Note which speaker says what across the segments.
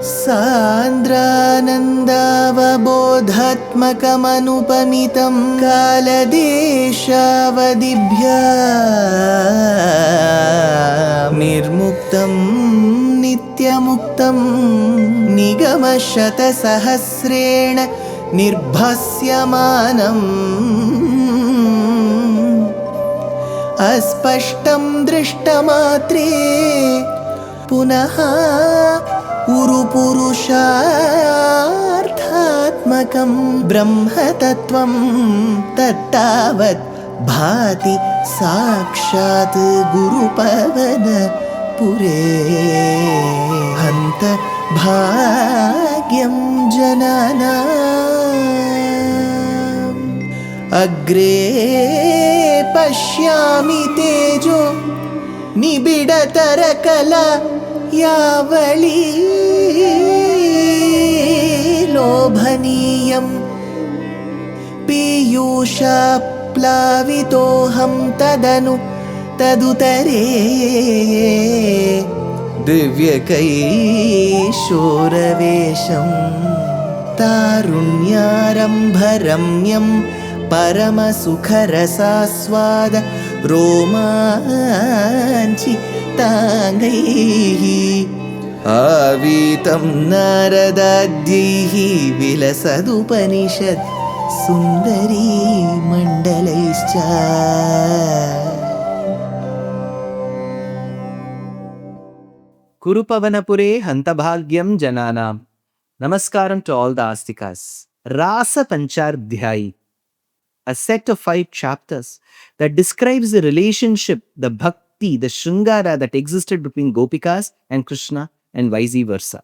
Speaker 1: सान्द्रानन्दावबोधात्मकमनुपमितं कालदेशावदिभ्या निर्मुक्तं नित्यमुक्तं निगमशतसहस्रेण निर्भास्यमानम् अस्पष्टं दृष्टमात्रे पुनः उरुपुरुषार्थात्मकं ब्रह्मतत्त्वं तत्तावत् भाति साक्षात् गुरुपवनपुरे हन्त भाग्यं जनानाम् अग्रे पश्यामि तेजो निबिडतरकला यावली लोभनीयं पीयूषाप्लावितोऽहं तदुतरे दिव्यकैशोरवेशं तारुण्यारम्भरम्यं परमसुखरसास्वाद रोमाञ्चिताङ्गैः आवीतं नारदाद्यैः विलसदुपनिषत् सुन्दरी मण्डलैश्च.
Speaker 2: Kurupavanapure Hantabhagyam Jananam. Namaskaram to all the Astikas. Rasa Pancharabdhyayi, a set of 5 chapters that describes the relationship, the bhakti, the shringara that existed between Gopikas and Krishna and vice versa.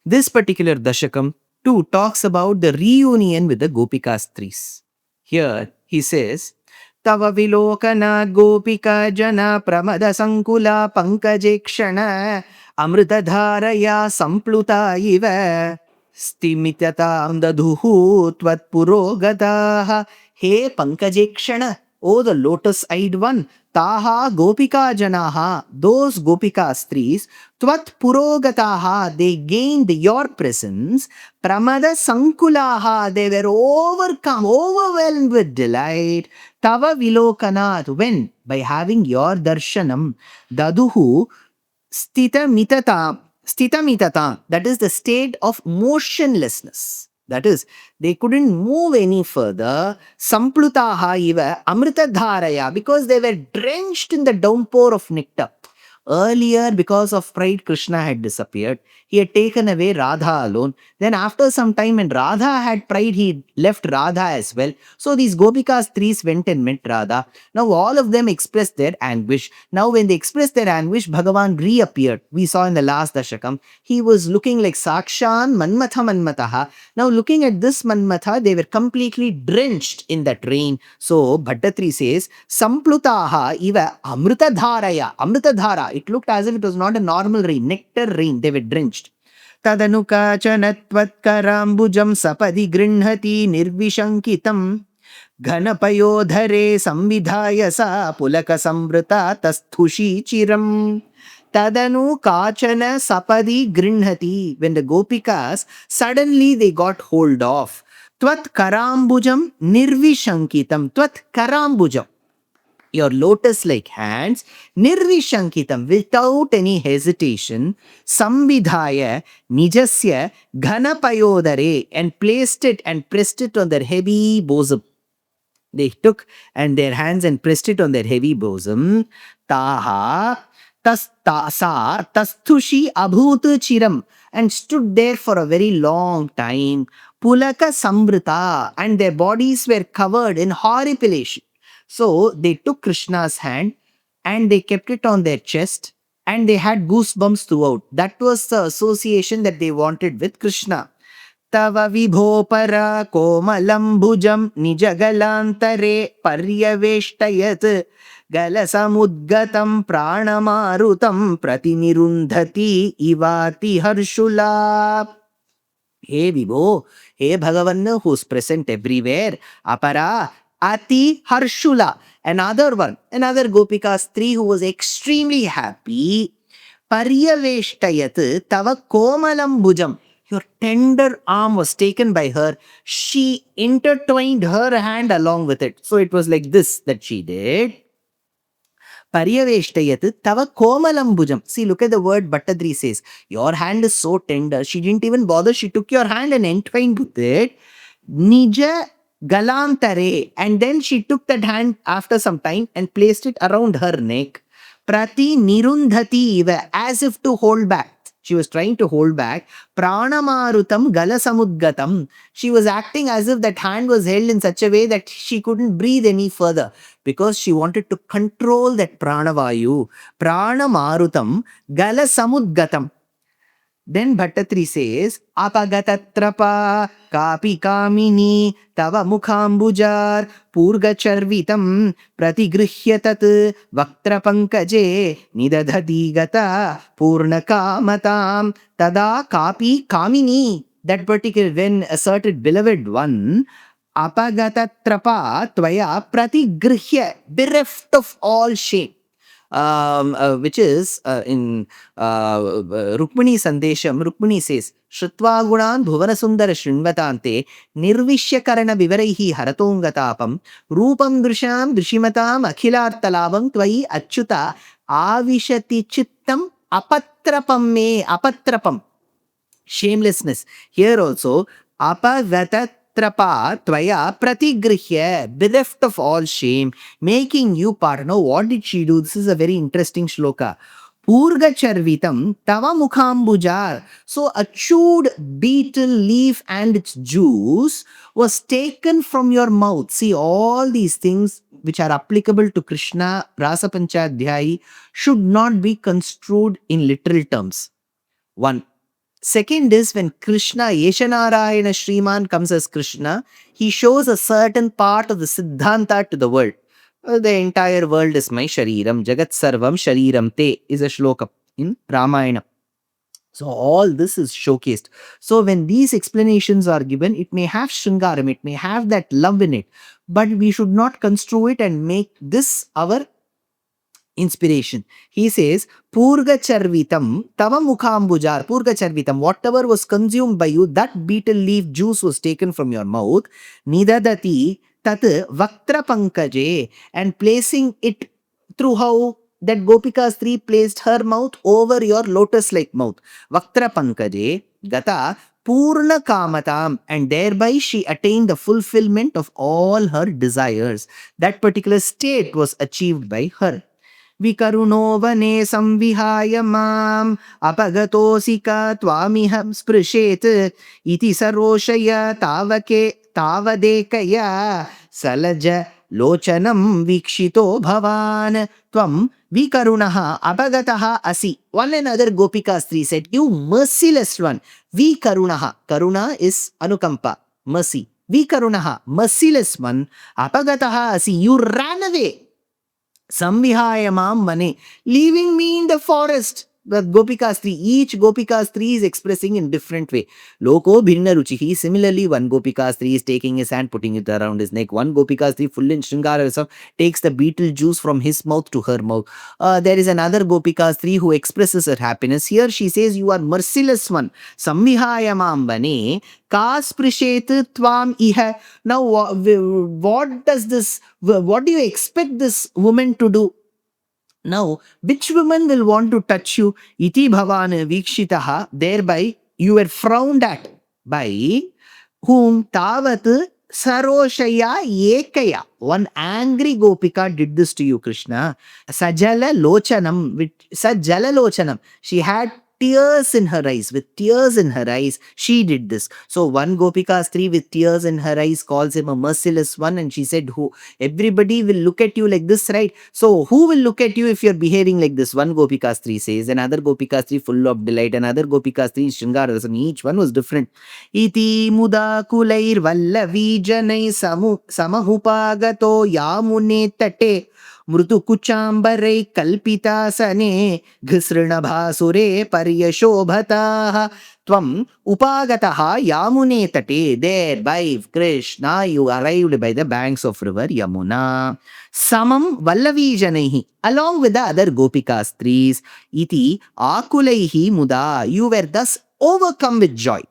Speaker 2: This particular Dashakam too talks about the reunion with the Gopika Stris. Here he says, Tava vilokana gopika jana pramada sankula pankajekshana amrita dharaya sampluta iva stimitatam daduhu tvat purogataha. He pankajekshana, oh the lotus-eyed one, taha gopika janaha, those gopika stris, tvat purogataha, they gained your presence, pramada sankulaha, they were overcome, overwhelmed with delight, tava vilokanat, when? By having your darshanam, daduhu stitamitata, that is the state of motionlessness. That is, they couldn't move any further. Samplutaha iva amrita dharaya, because they were drenched in the downpour of nectar. Earlier, because of pride, Krishna had disappeared. He had taken away Radha alone. Then after some time, when Radha had pride, he left Radha as well. So these Gopikas threes went and met Radha. Now all of them expressed their anguish. Now when they expressed their anguish, Bhagavan reappeared. We saw in the last Dashakam, he was looking like Sakshan Manmataha. Now looking at this Manmatha, they were completely drenched in that rain. So Bhattatri says, Samplutaha iva amrita dharaya. Amrita dhara. It looked as if it was not a normal rain, nectar rain. They were drenched. Tadanukacanatvatkarambujam sapadi grinhati nirvishankitam ghanapayodhare samvidhaya sa pulaka samvrita tasthushi chiram. Tadanu kachana sapadi grinhati. When the Gopikas, suddenly they got hold of. Tvat karambujam nirvishankitam. Tvat karambujam, your lotus-like hands, nirvishankitam, without any hesitation, samvidhaya nijasya ghanapayodare, and placed it and pressed it on their heavy bosom. They took and their hands and pressed it on their heavy bosom. Taha tastasa tastushi abhut chiram, and stood there for a very long time. Pulaka samvrita, and their bodies were covered in horripilation. So they took Krishna's hand and they kept it on their chest and they had goosebumps throughout. That was the association that they wanted with Krishna. Tava vibho para komalambujam nijagalantare paryaveshtayat galasamudgatam pranamarutam pratinirundhati ivati harshula. Hey Vibho, hey Bhagavan, who's present everywhere, apara Ati Harshula, another one, another Gopika Stri who was extremely happy. Paryaveshtayat tava komalam bhujam. Your tender arm was taken by her. She intertwined her hand along with it. So it was like this that she did. Paryaveshtayat tava komalam bhujam. See, look at the word Bhattadri says. Your hand is so tender. She didn't even bother. She took your hand and entwined with it. Nija galantare. And then she took that hand after some time and placed it around her neck. Prati nirundhati iva. As if to hold back. She was trying to hold back. Pranamarutam galasamudgatam. She was acting as if that hand was held in such a way that she couldn't breathe any further because she wanted to control that pranavayu. Pranamarutam galasamudgatam. Then Bhattatri says, Apagatatrapa kapi kamini tava mukhambujar purgacharvitam pratigruhyatat vaktra pankaje nidadhati gata purnakamatam tada kapi kamini. That particular, when asserted beloved one, apagatatrapa tvaya pratigruhya, bereft of all shame. Which is in Rukmini Sandesham, Rukmini says, Shrutva gunan bhuvana sundara shrinvatante nirvishya karana vivaraihi haratongatapam rupam drusham drishimatam akhilartalabam tvai achyuta avishati chittam apatrapam me apatrapam. Shamelessness. Here also, apagatat trapa tvaya pratigrihya, bereft of all shame, making you part. Now, what did she do? This is a very interesting shloka. Purga charvitam tava mukhambujar. So, a chewed beetle leaf and its juice was taken from your mouth. See, all these things which are applicable to Krishna, Rasa Panchadhyayi, should not be construed in literal terms. One. Second is when Krishna, Yeshanarayana Shriman comes as Krishna, he shows a certain part of the Siddhanta to the world. The entire world is my Shariram, Jagat Sarvam Shariram Te is a shloka in Ramayana. So all this is showcased. So when these explanations are given, it may have Shringaram, it may have that love in it, but we should not construe it and make this our inspiration. He says, Purga charvitam tava mukhambujar. Purga charvitam, whatever was consumed by you, that beetle leaf juice was taken from your mouth. Nidadati tat vaktra pankaje, and placing it through how that Gopika's 3 placed her mouth over your lotus-like mouth. Vaktra pankaje gata purna kamatam, and thereby she attained the fulfillment of all her desires. That particular state was achieved by her. Vikaruno vane samvihaya mam apagatosika tvamiham sprishet iti saroshaya tavadekaya salaja lochanam vikshito bhavan tvam vikarunaha apagataha asi. One another Gopikas 3 said, you merciless one. Vikarunaha. Karuna is anukampa, mercy. Vikarunaha, merciless one. Apagataha asi. You ran away. Samvihaya mam mane, leaving me in the forest. The Gopikas 3, each Gopikas 3 is expressing in different way. Loko bhinna ruchihi. Similarly, one Gopikas 3 is taking his hand, putting it around his neck. One Gopikas 3 full in Shringara takes the beetle juice from his mouth to her mouth. There is another Gopikas 3 who expresses her happiness. Here she says, you are merciless one. Samvihaya mam bane kasprishet tvam iha. Now, what do you expect this woman to do? Now, which woman will want to touch you? Iti bhavan vikshitaha. Thereby, you were frowned at by whom? Tavat saroshaya ekaya. One angry Gopika did this to you, Krishna. Sajala lochanam. Sajala lochanam. She had tears in her eyes. With tears in her eyes, she did this. So one Gopika's 3 with tears in her eyes calls him a merciless one, and she said, "Who? Everybody will look at you like this, right? So who will look at you if you're behaving like this?" One Gopika's 3 says, another Gopika's 3 full of delight, another Gopika's 3 Shringarasam. Each one was different. Iti muda kulair vallavi janai samahupagato yamune tate मृदु कुचांबरे कल्पितासने घृसृणभासुरे पर्यशोभताः Tvam upagataha yamune tate. There by Krishna you arrived by the banks of river Yamuna. Samam Vallavi Janaihi, along with the other Gopika Stris. Iti Akulaihi Muda. You were thus overcome with joy.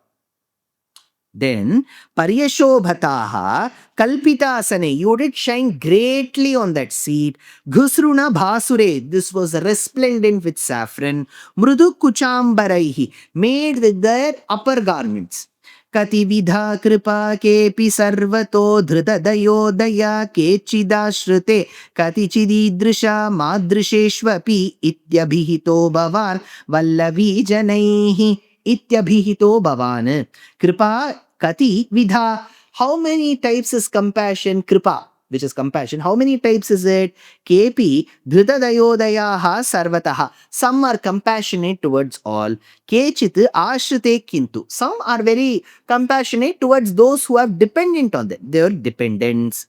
Speaker 2: Then Paryashobhataha Kalpitasane, you did shine greatly on that seat. Ghusruna Bhasure, this was resplendent with saffron. Mrudu Kuchambaraihi, made with their upper garments. Kati vidha kripa kepi sarvato dhrita dayodaya kechidashrute kati chididrisha madrisheshvapi ityabhihito bhavan vallavi janaihi ityabhihito bhavan. Kripa kati vidha. How many types is compassion? Kripa, which is compassion. How many types is it? Kepi dhrita dayodayaha sarvataha. Some are compassionate towards all. Kechit ashrite kintu. Some are very compassionate towards those who are dependent on them. They are dependents.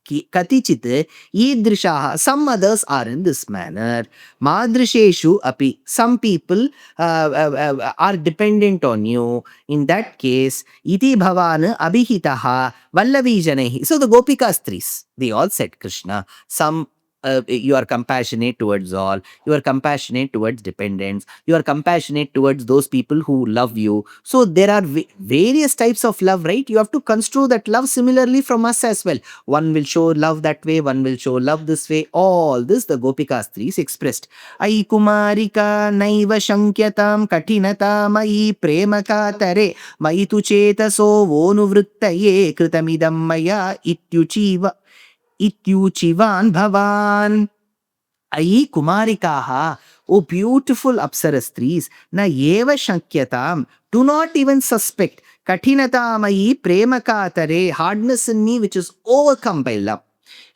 Speaker 2: Katichit idrishaha. Some others are in this manner. Madrisheshu api. Some people are dependent on you. In that case, iti bhavan abhihitaha vallavi janaihi. So the Gopika Stris, they all said Krishna. Some you are compassionate towards all. You are compassionate towards dependents. You are compassionate towards those people who love you. So there are various types of love, right? You have to construe that love similarly from us as well. One will show love that way, one will show love this way. All this the Gopika Stris expressed. Ai kumarika naiva shankyatam katinata mai premaka tare mai tu chetaso vonuvrittaye kritamidam maya ityuchivan bhavan. Ai kumarikaha, O beautiful Apsara Stris, na eva shankyatam, do not even suspect. Katinatamayi premakatare, hardness in me which is overcome by love.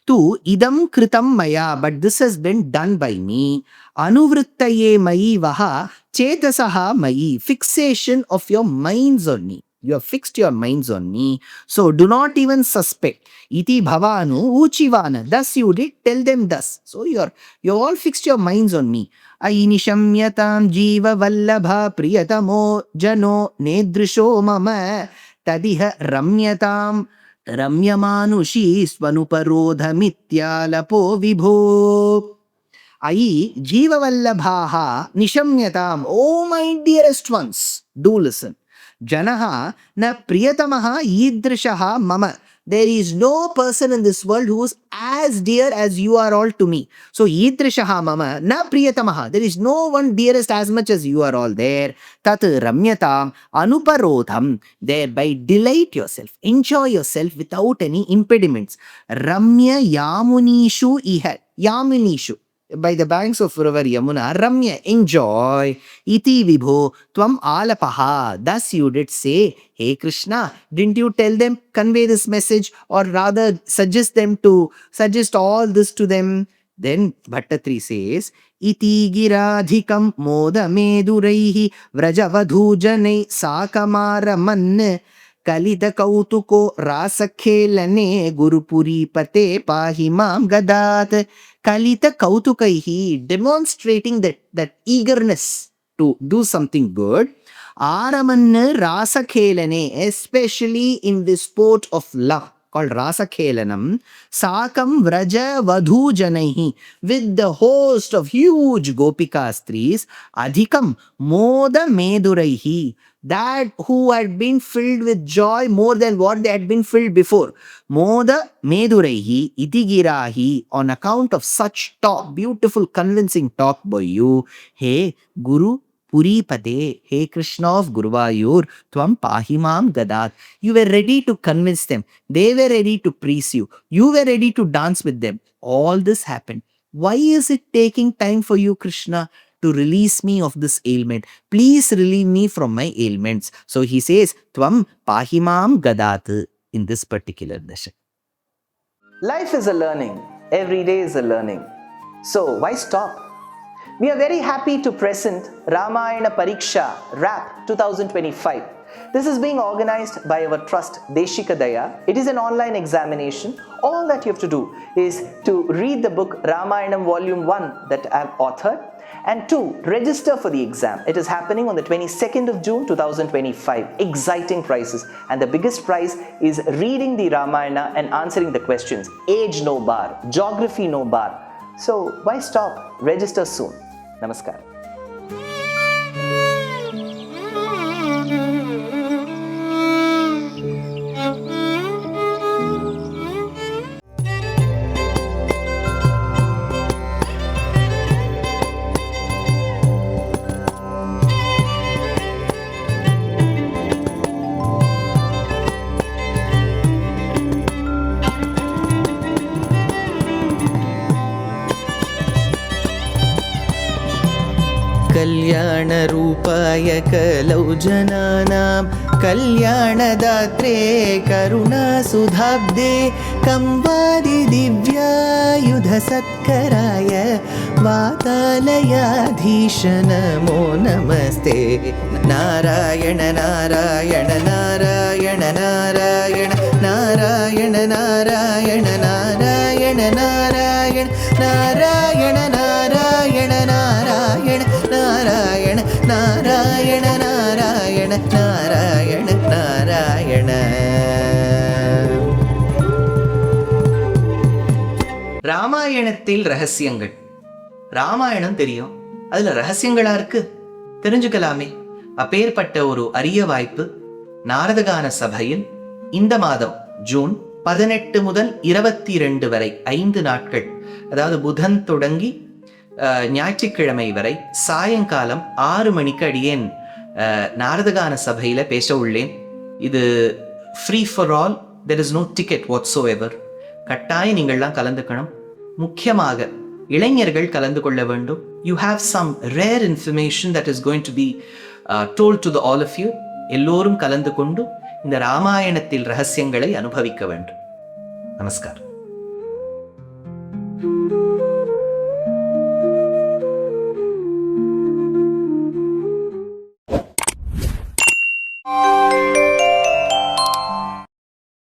Speaker 2: Tu idam kritam maya, but this has been done by me. Anuvrittaye mayi vaha chetasaha mayi, fixation of your minds on me. You have fixed your minds on me. So do not even suspect. Iti bhavanu uchivana. Thus you did tell them thus. So you all fixed your minds on me. Ainishamyatam jiva vallabha priyatamo jano nedrisho mama tadiha ramyatam ramyamanushi swanuparodhamityalapo vibho. Ai jiva vallabhaha nishamyatam. Oh my dearest ones, do listen. Janaha na priyatamaha idrishaha mama. There is no person in this world who is as dear as you are all to me. So idrishaha mama na priyatamaha. There is no one dearest as much as you are all there. Tat ramyatam anuparodham. Thereby delight yourself. Enjoy yourself without any impediments. Ramya yamunishu iha. Yamunishu. By the banks of river Yamuna, Ramya, enjoy. Iti vibho, tvam alapaha. Thus you did say, hey Krishna, didn't you tell them, convey this message, or rather suggest all this to them? Then Bhattatri says, Iti giradhikam moda meduraihi vrajavadhu janai sakamara manne kalita kautuko rasakhelane gurupuri pate pahimam gadat. Kalita kautukaihi, demonstrating that eagerness to do something good. Aramanna rasakhelane, especially in the sport of love called rasakhelanam. Sakam vraja vadhu janaihi, with the host of huge Gopika Stris. Adhikam moda meduraihi, that who had been filled with joy more than what they had been filled before. Moda meduraihi itigirahi, on account of such talk, beautiful convincing talk by you. Hey Guru Puripade, hey Krishna of Guruvayur, Tvam Pahimam Gadat. You were ready to convince them. They were ready to praise you. You were ready to dance with them. All this happened. Why is it taking time for you, Krishna, to release me of this ailment? Please relieve me from my ailments. So he says, Tvam Pahimam Gadat in this particular dashak. Life is a learning. Every day is a learning. So why stop? We are very happy to present Ramayana Pariksha RAP 2025. This is being organized by our trust Deshikadaya. It is an online examination. All that you have to do is to read the book Ramayanam Volume 1 that I have authored
Speaker 3: And 2, register for the exam. It is happening on the 22nd of June 2025. Exciting prizes. And the biggest prize is reading the Ramayana and answering the questions. Age no bar, geography no bar. So why stop? Register soon. Namaskar.
Speaker 1: कल्याणरूपाय कलौ जनानां कल्याणदात्रे करुणासुधाब्दे कंवादि दिव्यायुधसत्कराय वातालयाधीश नमो नमस्ते। नारायण नारायण नारायण नारायण नारायण नारायण नारायण नारायण नारायण नारायण नारायण नारायण नारायण नारायण नारायण नारायण.
Speaker 2: ராமாயணத்தில் ரகசியங்கள். ராமாயணம் தெரியும், அதுல ரகசியங்களா இருக்கு, தெரிஞ்சுக்கலாமே. அப்பேற்பட்ட ஒரு அரிய வாய்ப்பு நாரதகான சபையில் இந்த மாதம் ஜூன் 18 முதல் 22 வரை 5 நாட்கள், அதாவது புதன் தொடங்கி ஞாயிற்றுக்கிழமை வரை சாயங்காலம் 6 மணிக்கு அடியேன் நாரதகான சபையில பேச உள்ளேன். இது free for all, there is no ticket whatsoever. கட்டாயம் நீங்கள்லாம் கலந்துக்கணும். முக்கியமாக இளைஞர்கள் கலந்து கொள்ள வேண்டும். You have some rare information that is going to be told to the all of you. எல்லோரும் கலந்து கொண்டு இந்த ராமாயணத்தில் ரகசியங்களை அனுபவிக்க வேண்டும். நமஸ்காரம்.